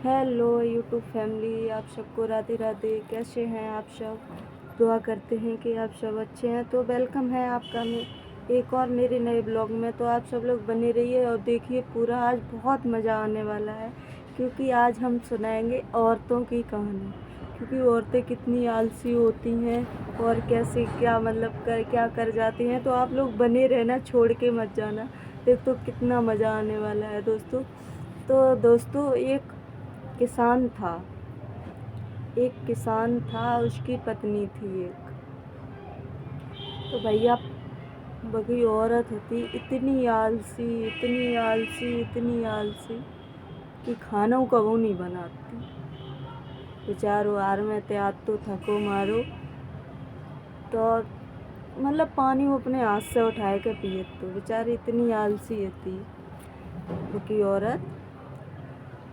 Hello YouTube family, आप सबको राधे राधे। कैसे हैं आप सब? दुआ करते हैं कि आप सब अच्छे हैं। तो वेलकम है आपका एक और मेरे नए ब्लॉग में। तो आप सब लोग बने रहिए और देखिए पूरा। आज बहुत मज़ा आने वाला है क्योंकि आज हम सुनाएंगे औरतों की कहानी। क्योंकि औरतें कितनी आलसी होती हैं और कैसे क्या क्या कर जाती हैं। तो आप लोग बने रहना, छोड़ के मत जाना। देख तो कितना मज़ा आने वाला है दोस्तों। तो दोस्तों एक किसान था, उसकी पत्नी थी एक। तो भैया बगी औरत थी, इतनी आलसी, इतनी आलसी, इतनी आलसी कि खाना कबू नहीं बनाती। बेचारो आर में त्याग तो थको मारो। तो पानी वो अपने हाथ से उठाए के पिए। तो बेचारी इतनी आलसी थी बगी औरत।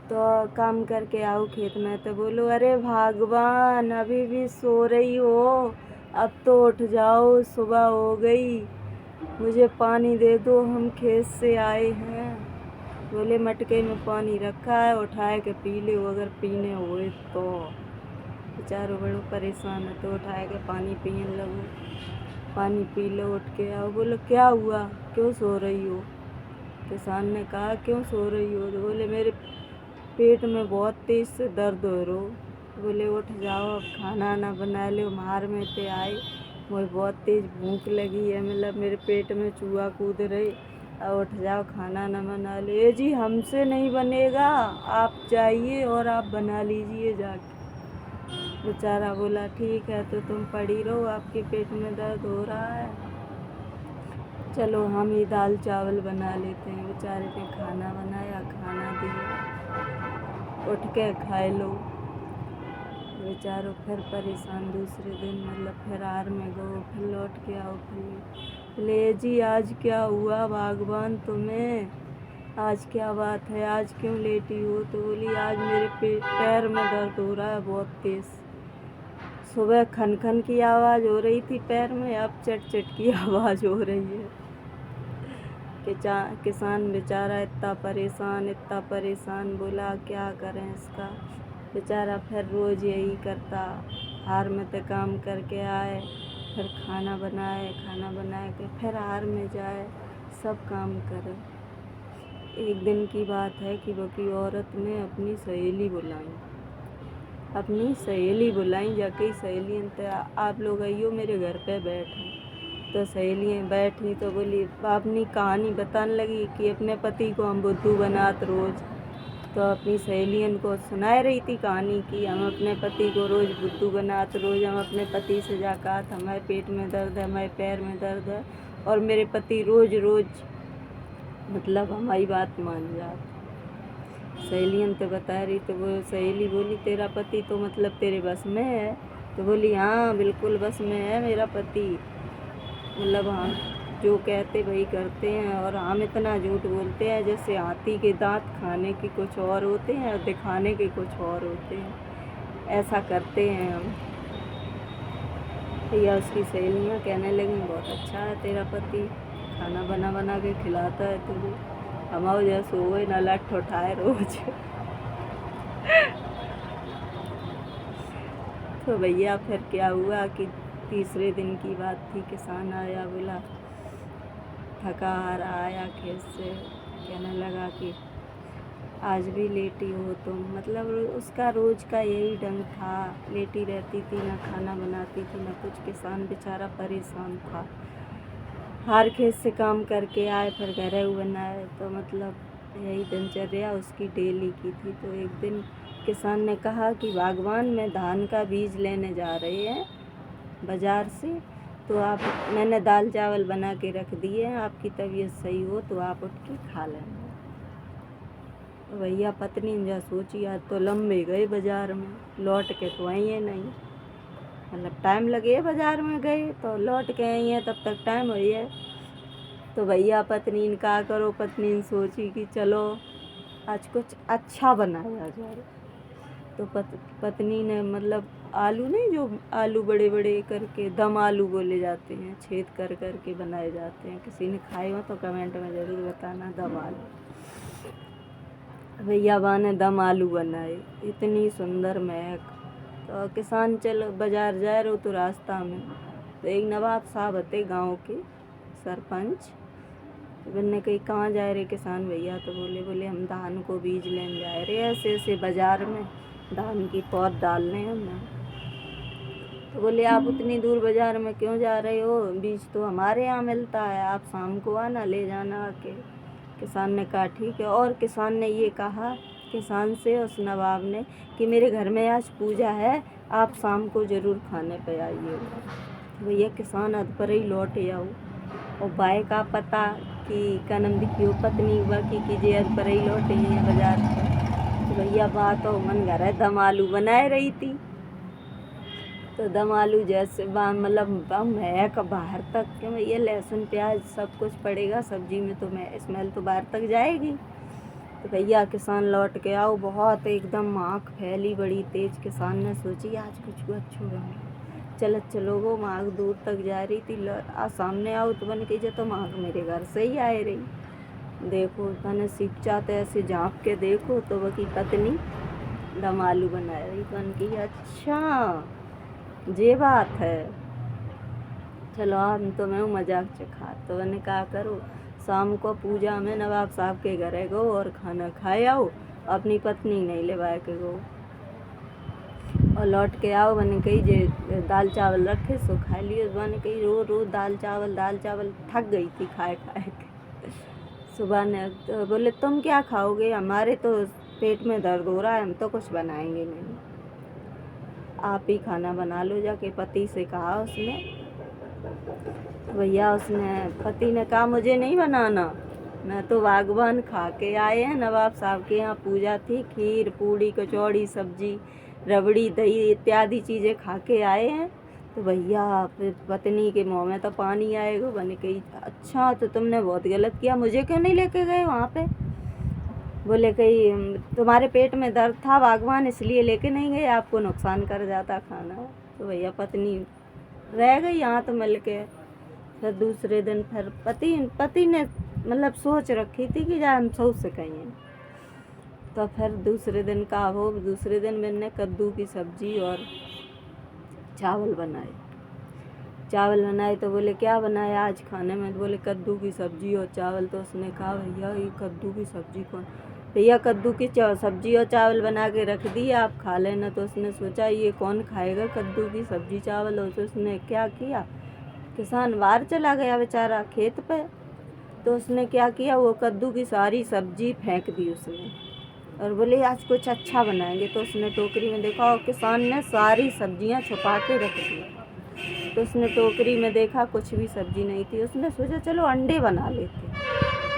तो काम करके आओ खेत में तो बोलो, अरे भगवान अभी भी सो रही हो? अब तो उठ जाओ, सुबह हो गई, मुझे पानी दे दो, हम खेत से आए हैं। बोले मटके में पानी रखा है, उठाए के पी ले अगर पीने हुए तो। बेचारो बड़ो परेशान है तो उठाए के पानी पीने लगो। पानी पी लो, उठ के आओ। बोलो क्या हुआ, क्यों सो रही हो? किसान ने कहा क्यों सो रही हो? तो बोले मेरे पेट में बहुत तेज से दर्द हो रो। बोले उठ जाओ, अब खाना ना बना लो, मार में ते आए, मुझे बहुत तेज भूख लगी है, मेरे पेट में चूहा कूद रहे। अब उठ जाओ, खाना ना बना लो। ये जी हमसे नहीं बनेगा, आप जाइए और आप बना लीजिए जाके। बेचारा बोला ठीक है, तो तुम पड़ी रहो, आपके पेट में दर्द हो रहा है, चलो हम ही दाल चावल बना लेते हैं। बेचारे ने खाना बनाया, खाना दिया, उठ के खाए लो। बेचारो फिर परेशान, दूसरे दिन फिर आर में गो, फिर लौट के आओ। फिर ले जी आज क्या हुआ भगवान तुम्हें? आज क्या बात है, आज क्यों लेटी हो? तो बोली आज मेरे पैर में दर्द हो रहा है बहुत तेज। सुबह खन खन की आवाज़ हो रही थी पैर में, अब चट चट की आवाज़ हो रही है। किसान बेचारा इतना परेशान, बोला क्या करें इसका। बेचारा फिर रोज़ यही करता, हार में तो काम करके आए, फिर खाना बनाए के फिर हार में जाए, सब काम करे। एक दिन की बात है कि वो की औरत ने अपनी सहेली बुलाई जाके। सहेली तो आप लोग आइयो मेरे घर पे बैठो। तो सहेलियाँ बैठी तो बोली, अपनी कहानी बताने लगी कि अपने पति को हम बुद्धू बनात रोज़। तो अपनी सहेलियन को सुना रही थी कहानी कि हम अपने पति को रोज़ बुद्धू बनात, रोज़ हम अपने पति से जाकर हमारे पेट में दर्द है, हमारे पैर में दर्द है, और मेरे पति रोज़ रोज़ हमारी बात मान जात। सहेलियन तो बता रही, तो वो सहेली बोली तेरा पति तो तेरे बस में है? तो बोली हाँ बिल्कुल बस में है मेरा पति। हम जो कहते वही करते हैं, और हम इतना झूठ बोलते हैं जैसे हाथी के दांत खाने के कुछ और होते हैं और दिखाने के कुछ और होते हैं, ऐसा करते हैं हम। या उसकी सहेलियाँ कहने लगी बहुत अच्छा है तेरा पति, खाना बना बना के खिलाता है तुझे, हमारे जैसे हो न लठ उठाए रोज। तो भैया फिर क्या हुआ कि तीसरे दिन की बात थी, किसान आया, बोला थका हारा आया खेत से, कहने लगा कि आज भी लेटी हो तुम। उसका रोज़ का यही ढंग था, लेटी रहती थी, ना खाना बनाती थी ना कुछ। किसान बेचारा परेशान था, हर खेत से काम करके आए फिर घर बनाए। तो यही दिनचर्या उसकी डेली की थी। तो एक दिन किसान ने कहा कि भगवान मैं धान का बीज लेने जा रहे हैं बाज़ार से, तो मैंने दाल चावल बना के रख दिए हैं, आपकी तबीयत सही हो तो आप उठ के खा लेना। तो भैया पत्नी ने सोची आज तो लंबे गए बाज़ार में, लौट के तो आई है नहीं, टाइम लगे बाज़ार में गए तो लौट के आई हैं, तब तक टाइम हुई है। तो भैया पत्नी ने कहा करो, पत्नी ने सोची कि चलो आज कुछ अच्छा बनाया जाए। तो पत्नी ने आलू नहीं, जो आलू बड़े बड़े करके दम आलू बोले जाते हैं, छेद कर कर के बनाए जाते हैं, किसी ने खाए हो तो कमेंट में ज़रूर बताना, दम आलू। भैया बा ने दम आलू बनाए, इतनी सुंदर महक। तो किसान चल बाजार जा रहे हो तो रास्ता में तो एक नवाब साहब थे गांव के सरपंच। तो मैंने कही कहाँ जा रहे किसान भैया? तो बोले हम धान को बीज लेने जा रहे ऐसे ऐसे बाजार में, धान की पौध डालने हमें। तो बोले आप उतनी दूर बाजार में क्यों जा रहे हो? बीज तो हमारे यहाँ मिलता है, आप शाम को आना ले जाना आके। किसान ने कहा ठीक है। और किसान ने ये कहा किसान से उस नवाब ने कि मेरे घर में आज पूजा है, आप शाम को ज़रूर खाने पे आइए। भैया किसान अध पर ही लौट आओ और बाय का पता कि कनम दिखियो पत्नी हुआ कि कीजिए अध पर ही लौटे हैं बाजार पर। तो भैया बात हो मन घर है दम आलू बनाए रही थी। तो दम आलू जैसे मतलब महक बाहर तक कि भैया लहसुन प्याज सब कुछ पड़ेगा सब्जी में तो मैं स्मेल तो बाहर तक जाएगी। तो भैया किसान लौट के आओ, बहुत एकदम आँख फैली बड़ी तेज। किसान ने सोची आज कुछ अच्छो बने, चलो वो माँग दूर तक जा रही थी। सामने आओ तो बन कही तो माँग मेरे घर से ही आए रही। देखो मैंने सीख चाहते ऐसे झाँप के देखो तो वो की पत्नी दम आलू बना रही। बन की अच्छा ये बात है, चलो हम तो मैं मजाक चखा। तो मैंने कहा करो शाम को पूजा में नवाब साहब के घर गो और खाना खाए आओ, अपनी पत्नी नहीं लेवा के गो और लौट के आओ। मैंने कही जे दाल चावल रखे सो खा लियो। मैंने कही रो दाल चावल थक गई थी खाए खाए के। सुबह ने तो बोले तुम क्या खाओगे? हमारे तो पेट में दर्द हो रहा है, हम तो कुछ बनाएंगे नहीं, आप ही खाना बना लो जाके। पति से कहा उसने। भैया उसने पति ने कहा मुझे नहीं बनाना, मैं तो बागवान खा के आए हैं, नवाब साहब के यहाँ पूजा थी, खीर पूड़ी कचौड़ी सब्जी रबड़ी दही इत्यादि चीज़ें खा के आए हैं। तो भैया फिर पत्नी के मुँह में तो पानी आएगा। बने कही अच्छा तो तुमने बहुत गलत किया, मुझे क्यों नहीं लेके गए वहाँ पे? बोले कही तुम्हारे पेट में दर्द था बागवान इसलिए लेके नहीं गए, आपको नुकसान कर जाता खाना। तो भैया पत्नी रह गई यहाँ तो मिल के। फिर दूसरे दिन फिर पति ने मतलब सोच रखी थी कि जा हम सौ से कहें। तो फिर दूसरे दिन मैंने कद्दू की सब्जी और चावल बनाए। तो बोले क्या बनाया आज खाने में? बोले कद्दू की सब्जी और चावल। तो उसने कहा भैया ये कद्दू की सब्जी कौन? भैया कद्दू की सब्जी और चावल बना के रख दी, आप खा लेना। तो उसने सोचा ये कौन खाएगा कद्दू की सब्जी चावल। और तो उसने क्या किया, किसान बाहर चला गया बेचारा खेत पे। तो उसने क्या किया, वो कद्दू की सारी सब्जी फेंक दी उसने और बोले आज कुछ अच्छा बनाएंगे। तो उसने टोकरी में देखा और किसान ने सारी सब्जियां छुपा के रख दी। तो उसने टोकरी में देखा कुछ भी सब्जी नहीं थी। उसने सोचा चलो अंडे बना लेते।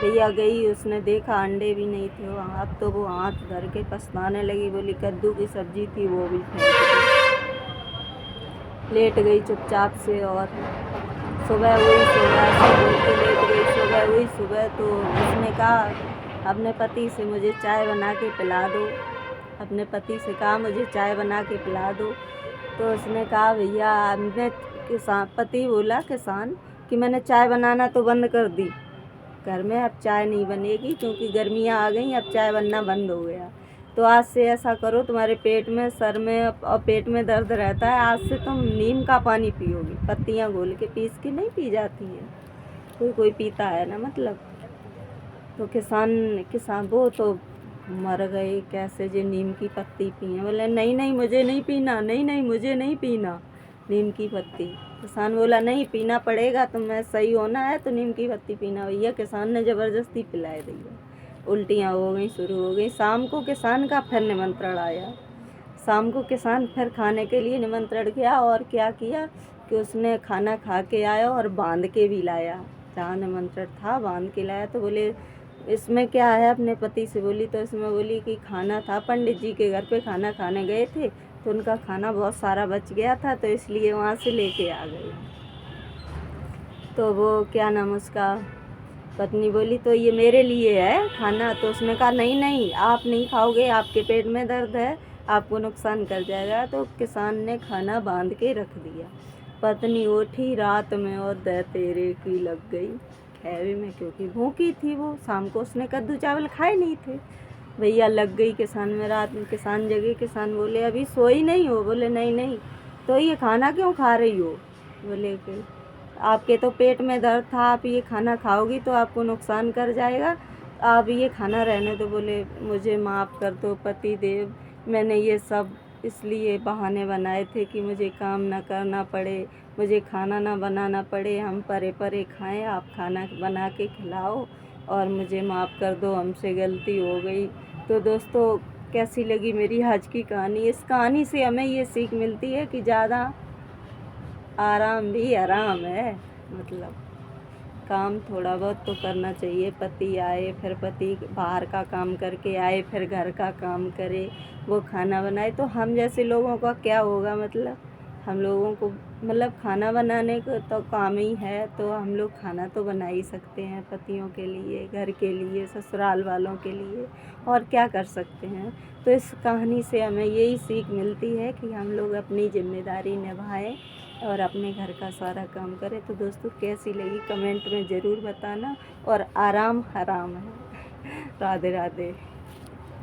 भैया गई, उसने देखा अंडे भी नहीं थे वहाँ। अब तो वो हाथ धर के पछताने लगी, बोली कद्दू की सब्जी थी वो भी फेंक दी। लेट गई चुपचाप से और सुबह हुई, सुबह तो उसने कहा अपने पति से मुझे चाय बना के पिला दो। तो उसने कहा भैया हमने पति बोला किसान कि मैंने चाय बनाना तो बंद कर दी, घर में अब चाय नहीं बनेगी क्योंकि गर्मियाँ आ गई, अब चाय बनना बंद हो गया। तो आज से ऐसा करो, तुम्हारे पेट में सर में और पेट में दर्द रहता है, आज से तुम नीम का पानी पियोगी। पत्तियाँ घोल के पीस के नहीं पी जाती हैं, कोई पीता है ना मतलब। तो किसान वो तो मर गए कैसे जो नीम की पत्ती पिए। बोले नहीं मुझे नहीं पीना नीम की पत्ती। किसान बोला नहीं पीना पड़ेगा, तुम्हें सही होना है तो नीम की पत्ती पीना। भैया किसान ने ज़बरदस्ती पिलाए दिया, उल्टियाँ शुरू हो गई। शाम को किसान का फिर निमंत्रण आया। शाम को किसान फिर खाने के लिए निमंत्रण किया और क्या किया कि उसने खाना खा के आया और बांध के भी लाया, जहाँ निमंत्रण था बांध के लाया। तो बोले इसमें क्या है, अपने पति से बोली। तो इसमें बोली कि खाना था, पंडित जी के घर पे खाना खाने गए थे तो उनका खाना बहुत सारा बच गया था तो इसलिए वहाँ से लेके आ गए। तो वो क्या नाम उसका पत्नी बोली तो ये मेरे लिए है खाना। तो उसने कहा नहीं आप नहीं खाओगे, आपके पेट में दर्द है, आपको नुकसान कर जाएगा। तो किसान ने खाना बांध के रख दिया। पत्नी उठी रात में और दे तेरे की लग गई हैवी में, क्योंकि भूखी थी वो। शाम को उसने कद्दू चावल खाए नहीं थे भैया लग गई किसान में, रात में किसान जगे। किसान बोले अभी सोई नहीं हो? बोले नहीं नहीं। तो ये खाना क्यों खा रही हो? बोले कि आपके तो पेट में दर्द था, आप ये खाना खाओगी तो आपको नुकसान कर जाएगा, आप ये खाना रहने दो। बोले मुझे माफ़ कर दो पति देव, मैंने ये सब इसलिए बहाने बनाए थे कि मुझे काम ना करना पड़े, मुझे खाना ना बनाना पड़े, हम परे परे खाएं, आप खाना बना के खिलाओ और मुझे माफ़ कर दो, हमसे गलती हो गई। तो दोस्तों, कैसी लगी मेरी आज की कहानी? इस कहानी से हमें ये सीख मिलती है कि ज़्यादा आराम भी हराम है। मतलब काम थोड़ा बहुत तो करना चाहिए। पति आए, फिर पति बाहर का काम करके आए, फिर घर का काम करे, वो खाना बनाए, तो हम जैसे लोगों का क्या होगा? मतलब हम लोगों को मतलब खाना बनाने का तो काम ही है, तो हम लोग खाना तो बना ही सकते हैं पतियों के लिए, घर के लिए, ससुराल वालों के लिए, और क्या कर सकते हैं। तो इस कहानी से हमें यही सीख मिलती है कि हम लोग अपनी जिम्मेदारी निभाएं और अपने घर का सारा काम करें। तो दोस्तों, कैसी लगी कमेंट में ज़रूर बताना, और आराम हराम है। राधे राधे।